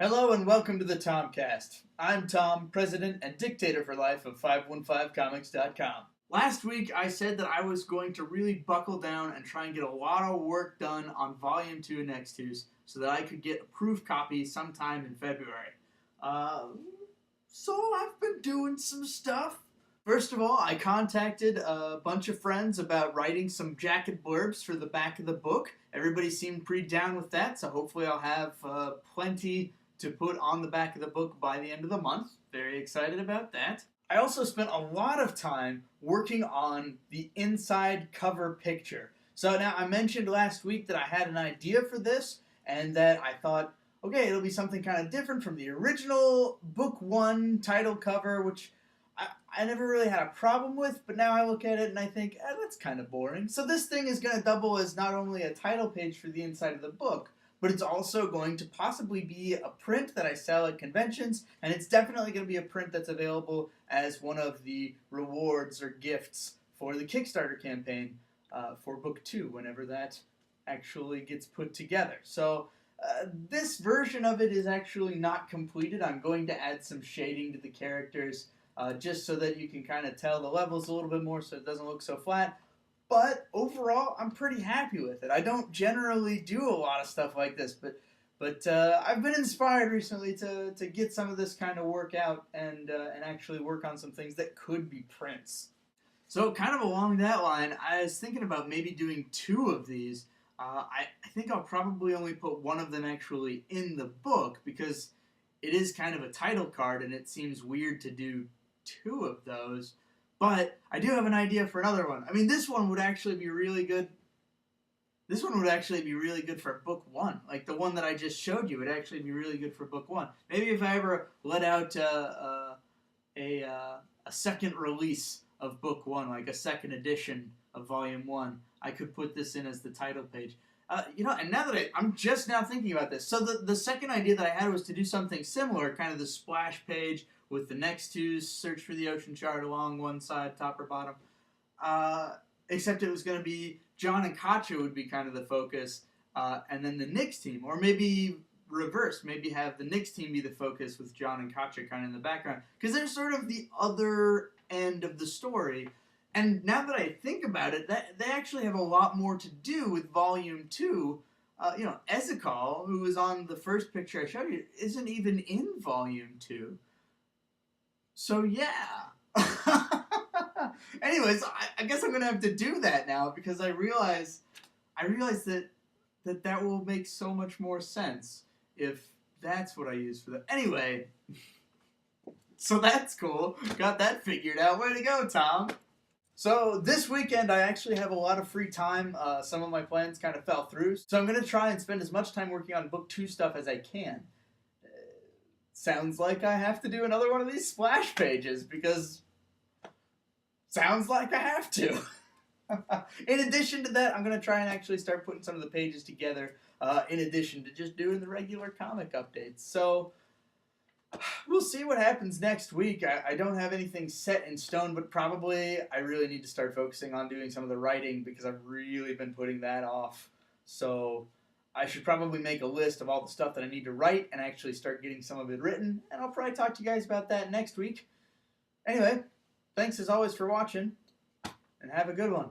Hello and welcome to the Tomcast. I'm Tom, president and dictator for life of 515comics.com. Last week I said that I was going to really buckle down and try and get a lot of work done on Volume 2 and X2s so that I could get a proof copy sometime in February. So I've been doing some stuff. First of all, I contacted a bunch of friends about writing some jacket blurbs for the back of the book. Everybody seemed pretty down with that, so hopefully I'll have plenty to put on the back of the book by the end of the month. Very excited about that. I also spent a lot of time working on the inside cover picture. So now I mentioned last week that I had an idea for this and that I thought, okay, it'll be something kind of different from the original book 1 title cover, which I never really had a problem with, but now I look at it and I think, that's kind of boring. So this thing is going to double as not only a title page for the inside of the book, but it's also going to possibly be a print that I sell at conventions, and it's definitely going to be a print that's available as one of the rewards or gifts for the Kickstarter campaign for book 2, whenever that actually gets put together. So this version of it is actually not completed. I'm going to add some shading to the characters just so that you can kind of tell the levels a little bit more so it doesn't look so flat. But overall, I'm pretty happy with it. I don't generally do a lot of stuff like this, but I've been inspired recently to get some of this kind of work out and actually work on some things that could be prints. So kind of along that line, I was thinking about maybe doing 2 of these. I think I'll probably only put one of them actually in the book because it is kind of a title card and it seems weird to do 2 of those. But I do have an idea for another one. I mean, this one would actually be really good. This one would actually be really good for book 1. Like the one that I just showed you would actually be really good for book 1. Maybe if I ever let out a second release of book 1, like a second edition of volume 1, I could put this in as the title page. And now that I'm just now thinking about this. So the second idea that I had was to do something similar, kind of the splash page with the next 2 search for the ocean chart along one side, top or bottom. Except it was going to be John and Katja would be kind of the focus, and then the Nyx team. Or maybe reverse, maybe have the Nyx team be the focus with John and Katja kind of in the background. Because they're sort of the other end of the story. And now that I think about it, they actually have a lot more to do with Volume 2. Ezekal, who was on the first picture I showed you, isn't even in Volume 2. So yeah. Anyways, I guess I'm gonna have to do that now because I realize that will make so much more sense if that's what I use for that. Anyway, so that's cool. Got that figured out. Way to go, Tom. So this weekend I actually have a lot of free time. Some of my plans kind of fell through, so I'm gonna try and spend as much time working on book 2 stuff as I can. Sounds like I have to do another one of these splash pages because sounds like I have to. In addition to that, I'm going to try and actually start putting some of the pages together in addition to just doing the regular comic updates. So we'll see what happens next week. I don't have anything set in stone, but probably I really need to start focusing on doing some of the writing because I've really been putting that off. So I should probably make a list of all the stuff that I need to write and actually start getting some of it written, and I'll probably talk to you guys about that next week. Anyway, thanks as always for watching, and have a good one.